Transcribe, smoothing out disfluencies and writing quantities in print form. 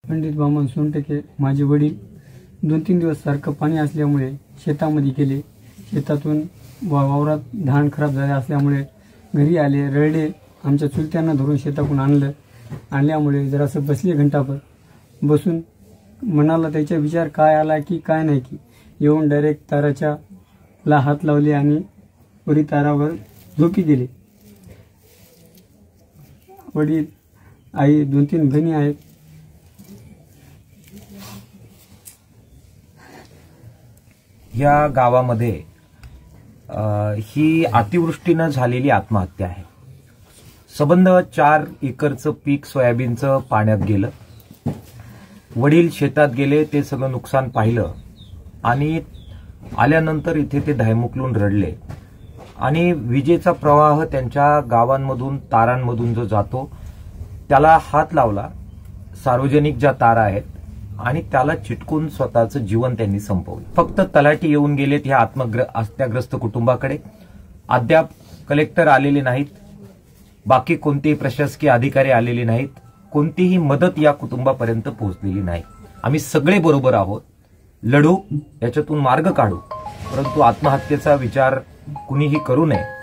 पंडित वामन सोनटके माझे वडील 2-3 दिवस सारखं पाणी असल्यामुळे शेतामध्ये गेले। शेतातून वावरात धान खराब झाले असल्यामुळे घरी आले, रडले। आमच्या चुलत्यांना धरून शेतातून आणल्यामुळे जरासं बसले घंटाभर। बसून मनाला त्याचा विचार काय आला की काय नाही की येऊन डायरेक्ट ताराच्या ला हात लावले आणि वडी तारावर झोपी गेले। वडील, आई, 2-3 बहिणी आहेत। या गावामध्ये ही अतिवृष्टीनं झालेली आत्महत्या आहे। सबंध 4 एकरचं पीक सोयाबीनचं पाण्यात गेलं। वडील शेतात गेले, ते सगळं नुकसान पाहिलं आणि आल्यानंतर इथे ते धायमुकलून रडले आणि विजेचा प्रवाह त्यांच्या गावांमधून तारांमधून जो जातो त्याला हात लावला, सार्वजनिक ज्या तारा आहेत, आणि त्याला चिटकून स्वतःचं जीवन त्यांनी संपवलं। फक्त तलाठी येऊन गेलेत ह्या हत्याग्रस्त कुटुंबाकडे। अद्याप कलेक्टर आलेले नाहीत, बाकी कोणतेही प्रशासकीय अधिकारी आलेले नाहीत, कोणतीही मदत या कुटुंबापर्यंत पोहोचलेली नाही। आम्ही सगळे बरोबर आहोत, लढू, याच्यातून मार्ग काढू, परंतु आत्महत्येचा विचार कुणीही करू नये।